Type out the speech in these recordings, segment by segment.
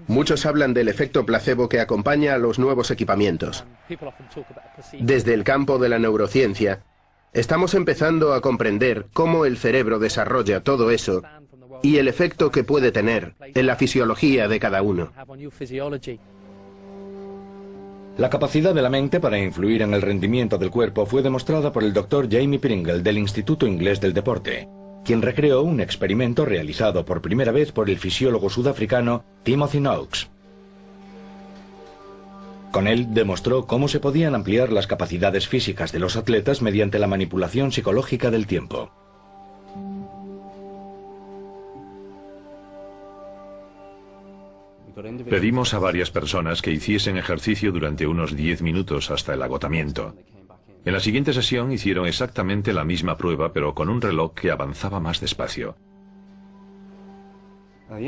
Muchos hablan del efecto placebo que acompaña a los nuevos equipamientos. Desde el campo de la neurociencia, estamos empezando a comprender cómo el cerebro desarrolla todo eso y el efecto que puede tener en la fisiología de cada uno. La capacidad de la mente para influir en el rendimiento del cuerpo fue demostrada por el Dr. Jamie Pringle del Instituto Inglés del Deporte, quien recreó un experimento realizado por primera vez por el fisiólogo sudafricano Timothy Noakes. Con él demostró cómo se podían ampliar las capacidades físicas de los atletas mediante la manipulación psicológica del tiempo. Pedimos a varias personas que hiciesen ejercicio durante unos 10 minutos hasta el agotamiento. En la siguiente sesión hicieron exactamente la misma prueba, pero con un reloj que avanzaba más despacio.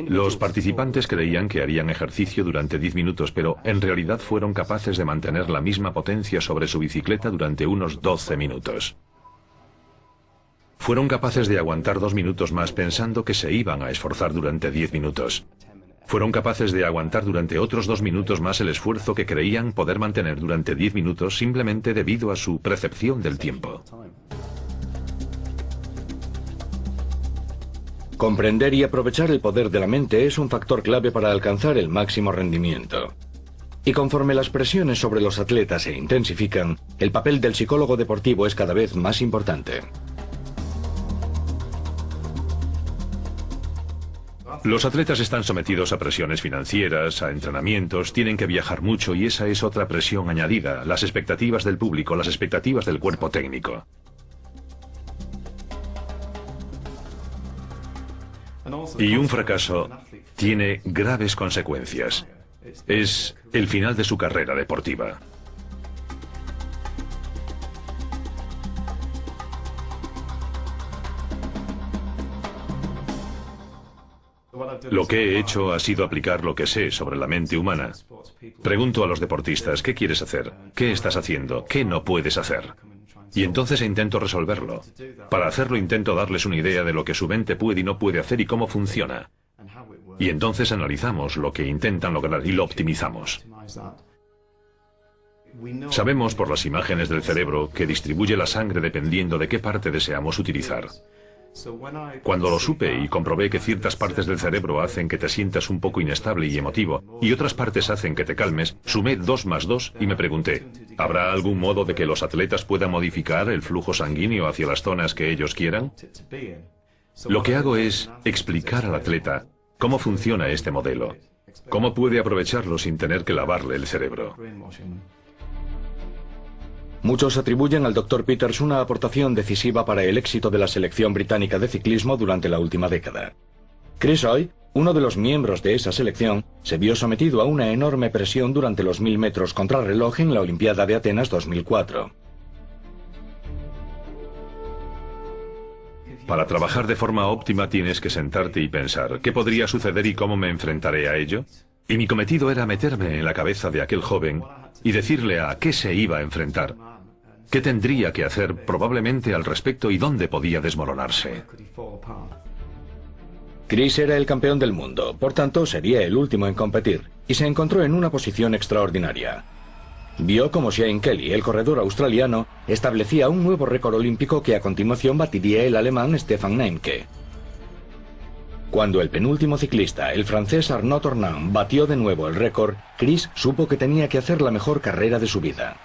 Los participantes creían que harían ejercicio durante 10 minutos, pero en realidad fueron capaces de mantener la misma potencia sobre su bicicleta durante unos 12 minutos. Fueron capaces de aguantar 2 minutos más pensando que se iban a esforzar durante 10 minutos. Fueron capaces de aguantar durante otros 2 minutos más el esfuerzo que creían poder mantener durante 10 minutos simplemente debido a su percepción del tiempo. Comprender y aprovechar el poder de la mente es un factor clave para alcanzar el máximo rendimiento. Y conforme las presiones sobre los atletas se intensifican, el papel del psicólogo deportivo es cada vez más importante. Los atletas están sometidos a presiones financieras, a entrenamientos, tienen que viajar mucho y esa es otra presión añadida, las expectativas del público, las expectativas del cuerpo técnico. Y un fracaso tiene graves consecuencias. Es el final de su carrera deportiva. Lo que he hecho ha sido aplicar lo que sé sobre la mente humana. Pregunto a los deportistas, ¿qué quieres hacer? ¿Qué estás haciendo? ¿Qué no puedes hacer? Y entonces intento resolverlo. Para hacerlo intento darles una idea de lo que su mente puede y no puede hacer y cómo funciona. Y entonces analizamos lo que intentan lograr y lo optimizamos. Sabemos por las imágenes del cerebro que distribuye la sangre dependiendo de qué parte deseamos utilizar. Cuando lo supe y comprobé que ciertas partes del cerebro hacen que te sientas un poco inestable y emotivo, y otras partes hacen que te calmes, sumé 2 más 2 y me pregunté, ¿habrá algún modo de que los atletas puedan modificar el flujo sanguíneo hacia las zonas que ellos quieran? Lo que hago es explicar al atleta cómo funciona este modelo, cómo puede aprovecharlo sin tener que lavarle el cerebro. Muchos atribuyen al Dr. Peters una aportación decisiva para el éxito de la selección británica de ciclismo durante la última década. Chris Hoy, uno de los miembros de esa selección, se vio sometido a una enorme presión durante los 1000 metros contrarreloj en la Olimpiada de Atenas 2004. Para trabajar de forma óptima tienes que sentarte y pensar, ¿qué podría suceder y cómo me enfrentaré a ello? Y mi cometido era meterme en la cabeza de aquel joven y decirle a qué se iba a enfrentar, qué tendría que hacer probablemente al respecto y dónde podía desmoronarse. Chris era el campeón del mundo, por tanto sería el último en competir, y se encontró en una posición extraordinaria. Vio como Shane Kelly, el corredor australiano, establecía un nuevo récord olímpico que a continuación batiría el alemán Stefan Neimke. Cuando el penúltimo ciclista, el francés Arnaud Tournant, batió de nuevo el récord, Chris supo que tenía que hacer la mejor carrera de su vida.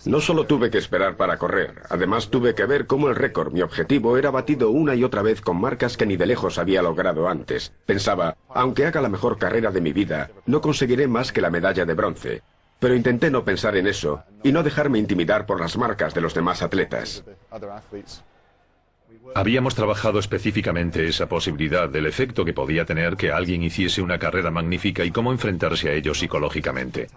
No solo tuve que esperar para correr, además tuve que ver cómo el récord, mi objetivo, era batido una y otra vez con marcas que ni de lejos había logrado antes. Pensaba, aunque haga la mejor carrera de mi vida, no conseguiré más que la medalla de bronce. Pero intenté no pensar en eso y no dejarme intimidar por las marcas de los demás atletas. Habíamos trabajado específicamente esa posibilidad del efecto que podía tener que alguien hiciese una carrera magnífica y cómo enfrentarse a ello psicológicamente.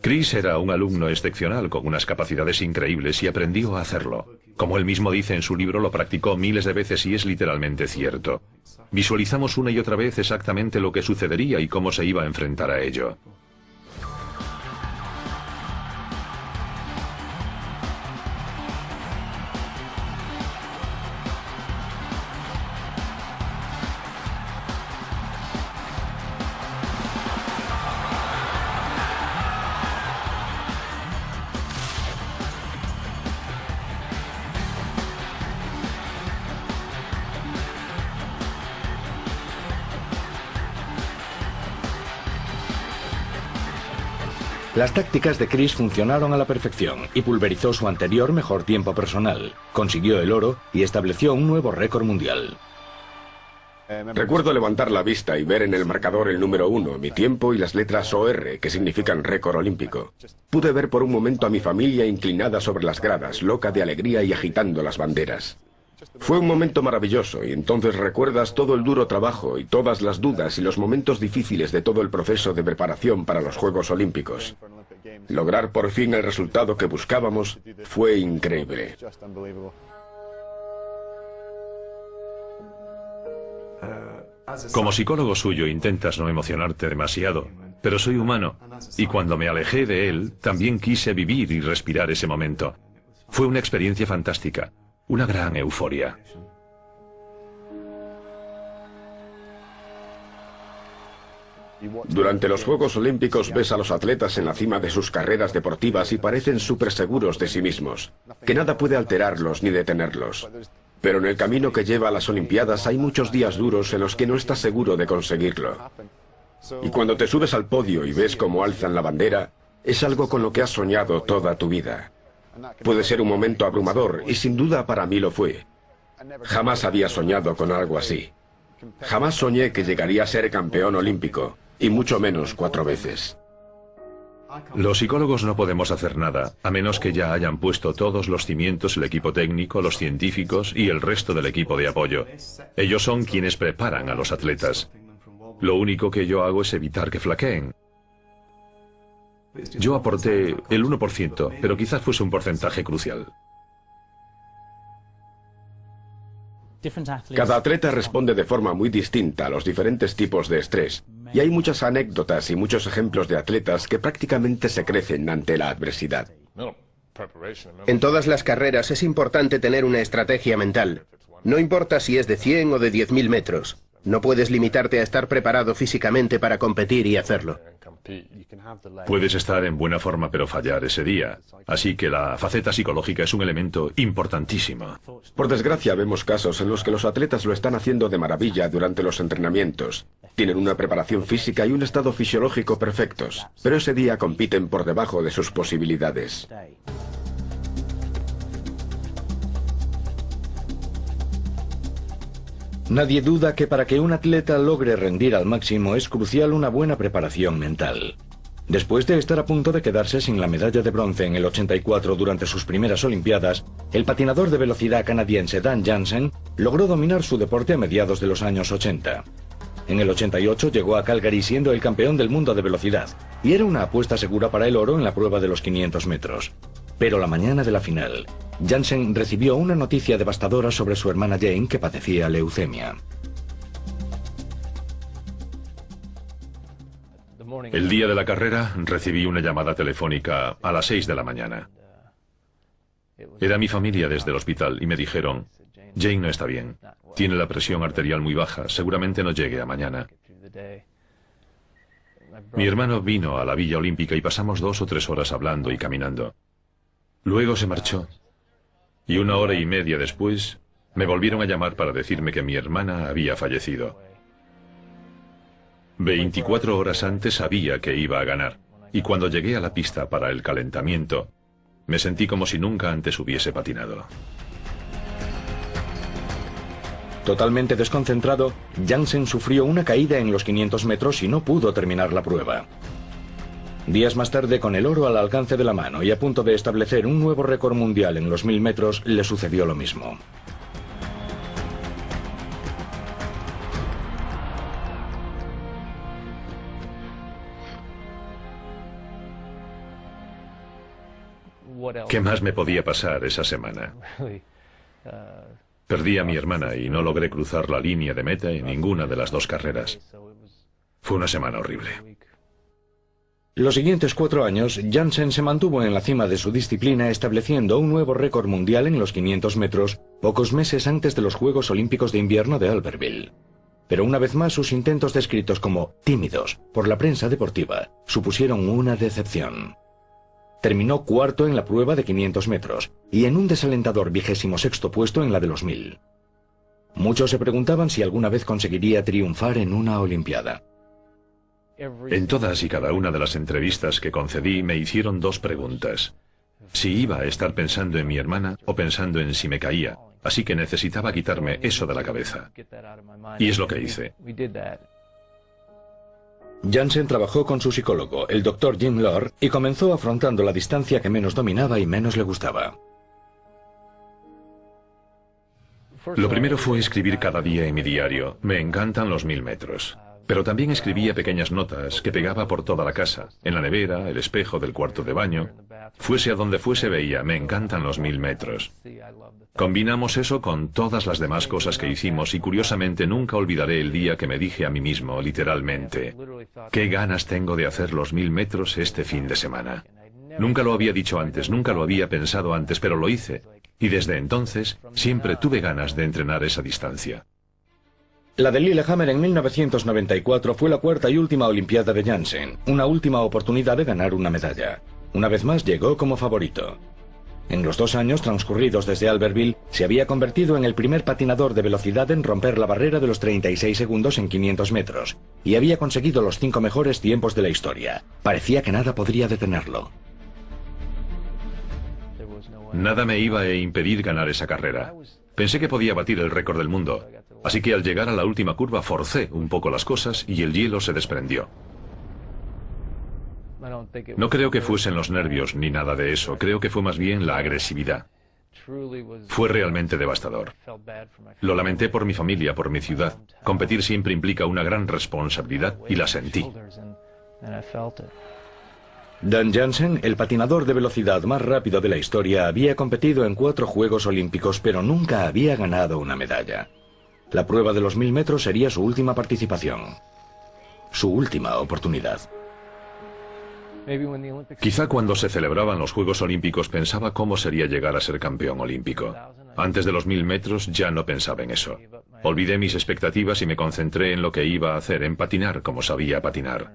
Chris era un alumno excepcional con unas capacidades increíbles y aprendió a hacerlo. Como él mismo dice en su libro, lo practicó miles de veces y es literalmente cierto. Visualizamos una y otra vez exactamente lo que sucedería y cómo se iba a enfrentar a ello. Las tácticas de Chris funcionaron a la perfección y pulverizó su anterior mejor tiempo personal. Consiguió el oro y estableció un nuevo récord mundial. Recuerdo levantar la vista y ver en el marcador el número 1, mi tiempo y las letras OR, que significan récord olímpico. Pude ver por un momento a mi familia inclinada sobre las gradas, loca de alegría y agitando las banderas. Fue un momento maravilloso y entonces recuerdas todo el duro trabajo y todas las dudas y los momentos difíciles de todo el proceso de preparación para los Juegos Olímpicos. Lograr por fin el resultado que buscábamos fue increíble. Como psicólogo suyo intentas no emocionarte demasiado, pero soy humano, y cuando me alejé de él, también quise vivir y respirar ese momento. Fue una experiencia fantástica, una gran euforia. Durante los Juegos Olímpicos ves a los atletas en la cima de sus carreras deportivas y parecen súper seguros de sí mismos, que nada puede alterarlos ni detenerlos. Pero en el camino que lleva a las Olimpiadas hay muchos días duros en los que no estás seguro de conseguirlo. Y cuando te subes al podio y ves cómo alzan la bandera, es algo con lo que has soñado toda tu vida. Puede ser un momento abrumador, y sin duda para mí lo fue. Jamás había soñado con algo así. Jamás soñé que llegaría a ser campeón olímpico, y mucho menos 4 veces. Los psicólogos no podemos hacer nada, a menos que ya hayan puesto todos los cimientos el equipo técnico, los científicos y el resto del equipo de apoyo. Ellos son quienes preparan a los atletas. Lo único que yo hago es evitar que flaqueen. Yo aporté el 1%, pero quizás fuese un porcentaje crucial. Cada atleta responde de forma muy distinta a los diferentes tipos de estrés, y hay muchas anécdotas y muchos ejemplos de atletas que prácticamente se crecen ante la adversidad. En todas las carreras es importante tener una estrategia mental. No importa si es de 100 o de 10.000 metros. No puedes limitarte a estar preparado físicamente para competir y hacerlo. Puedes estar en buena forma pero fallar ese día. Así que la faceta psicológica es un elemento importantísimo. Por desgracia vemos casos en los que los atletas lo están haciendo de maravilla durante los entrenamientos. Tienen una preparación física y un estado fisiológico perfectos, pero ese día compiten por debajo de sus posibilidades. Nadie duda que para que un atleta logre rendir al máximo es crucial una buena preparación mental. Después de estar a punto de quedarse sin la medalla de bronce en el 84 durante sus primeras Olimpiadas, el patinador de velocidad canadiense Dan Jansen logró dominar su deporte a mediados de los años 80. En el 88 llegó a Calgary siendo el campeón del mundo de velocidad, y era una apuesta segura para el oro en la prueba de los 500 metros. Pero la mañana de la final, Jansen recibió una noticia devastadora sobre su hermana Jane, que padecía leucemia. El día de la carrera recibí una llamada telefónica a las 6 de la mañana. Era mi familia desde el hospital y me dijeron: Jane no está bien, tiene la presión arterial muy baja, seguramente no llegue a mañana. Mi hermano vino a la Villa Olímpica y pasamos 2 o 3 horas hablando y caminando. Luego se marchó. Y 1 hora y media después, me volvieron a llamar para decirme que mi hermana había fallecido. 24 horas antes sabía que iba a ganar, y cuando llegué a la pista para el calentamiento, me sentí como si nunca antes hubiese patinado. Totalmente desconcentrado, Jansen sufrió una caída en los 500 metros y no pudo terminar la prueba. Días más tarde, con el oro al alcance de la mano y a punto de establecer un nuevo récord mundial en los 1000 metros, le sucedió lo mismo. ¿Qué más me podía pasar esa semana? Perdí a mi hermana y no logré cruzar la línea de meta en ninguna de las 2 carreras. Fue una semana horrible. Los siguientes 4 años, Jansen se mantuvo en la cima de su disciplina, estableciendo un nuevo récord mundial en los 500 metros, pocos meses antes de los Juegos Olímpicos de Invierno de Albertville. Pero una vez más, sus intentos descritos como tímidos por la prensa deportiva supusieron una decepción. Terminó cuarto en la prueba de 500 metros y en un desalentador 26º puesto en la de los 1000. Muchos se preguntaban si alguna vez conseguiría triunfar en una Olimpiada. En todas y cada una de las entrevistas que concedí me hicieron dos preguntas. Si iba a estar pensando en mi hermana o pensando en si me caía, así que necesitaba quitarme eso de la cabeza. Y es lo que hice. Jansen trabajó con su psicólogo, el Dr. Jim Lord, y comenzó afrontando la distancia que menos dominaba y menos le gustaba. Lo primero fue escribir cada día en mi diario. Me encantan los 1000 metros. Pero también escribía pequeñas notas que pegaba por toda la casa, en la nevera, el espejo del cuarto de baño. Fuese a donde fuese veía, me encantan los 1000 metros. Combinamos eso con todas las demás cosas que hicimos y curiosamente nunca olvidaré el día que me dije a mí mismo, literalmente, qué ganas tengo de hacer los 1000 metros este fin de semana. Nunca lo había dicho antes, nunca lo había pensado antes, pero lo hice. Y desde entonces siempre tuve ganas de entrenar esa distancia. La de Lillehammer en 1994 fue la cuarta y última Olimpiada de Jansen, una última oportunidad de ganar una medalla. Una vez más llegó como favorito. En los 2 años transcurridos desde Albertville, se había convertido en el primer patinador de velocidad en romper la barrera de los 36 segundos en 500 metros, y había conseguido los 5 mejores tiempos de la historia. Parecía que nada podría detenerlo. Nada me iba a impedir ganar esa carrera. Pensé que podía batir el récord del mundo, así que al llegar a la última curva forcé un poco las cosas y el hielo se desprendió. No creo que fuesen los nervios ni nada de eso, creo que fue más bien la agresividad. Fue realmente devastador. Lo lamenté por mi familia, por mi ciudad. Competir siempre implica una gran responsabilidad y la sentí. Dan Jansen, el patinador de velocidad más rápido de la historia, había competido en 4 Juegos Olímpicos, pero nunca había ganado una medalla. La prueba de los 1000 metros sería su última participación. Su última oportunidad. Quizá cuando se celebraban los Juegos Olímpicos pensaba cómo sería llegar a ser campeón olímpico. Antes de los 1000 metros ya no pensaba en eso. Olvidé mis expectativas y me concentré en lo que iba a hacer, en patinar como sabía patinar.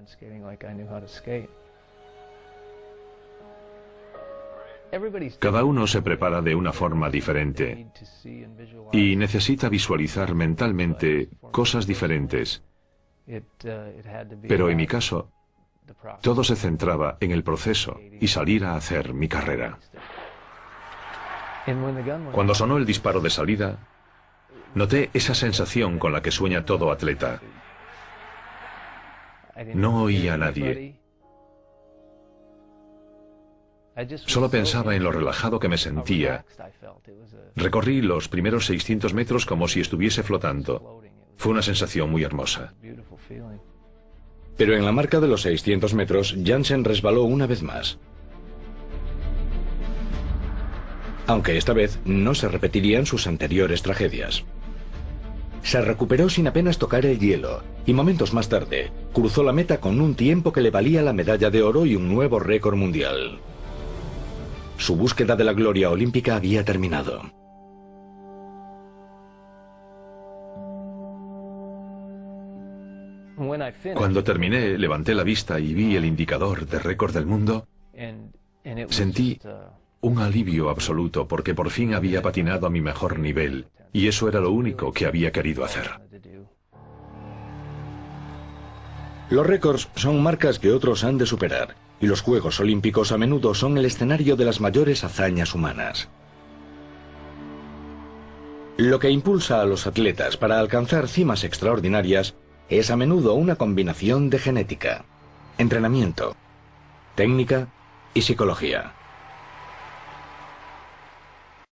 Cada uno se prepara de una forma diferente y necesita visualizar mentalmente cosas diferentes. Pero en mi caso, todo se centraba en el proceso y salir a hacer mi carrera. Cuando sonó el disparo de salida, noté esa sensación con la que sueña todo atleta. No oía a nadie. Solo pensaba en lo relajado que me sentía. Recorrí los primeros 600 metros como si estuviese flotando. Fue una sensación muy hermosa. Pero en la marca de los 600 metros, Jansen resbaló una vez más. Aunque esta vez no se repetirían sus anteriores tragedias. Se recuperó sin apenas tocar el hielo, y momentos más tarde, cruzó la meta con un tiempo que le valía la medalla de oro y un nuevo récord mundial. Su búsqueda de la gloria olímpica había terminado. Cuando terminé, levanté la vista y vi el indicador de récord del mundo. Sentí un alivio absoluto porque por fin había patinado a mi mejor nivel y eso era lo único que había querido hacer. Los récords son marcas que otros han de superar y los Juegos Olímpicos a menudo son el escenario de las mayores hazañas humanas. Lo que impulsa a los atletas para alcanzar cimas extraordinarias es a menudo una combinación de genética, entrenamiento, técnica y psicología.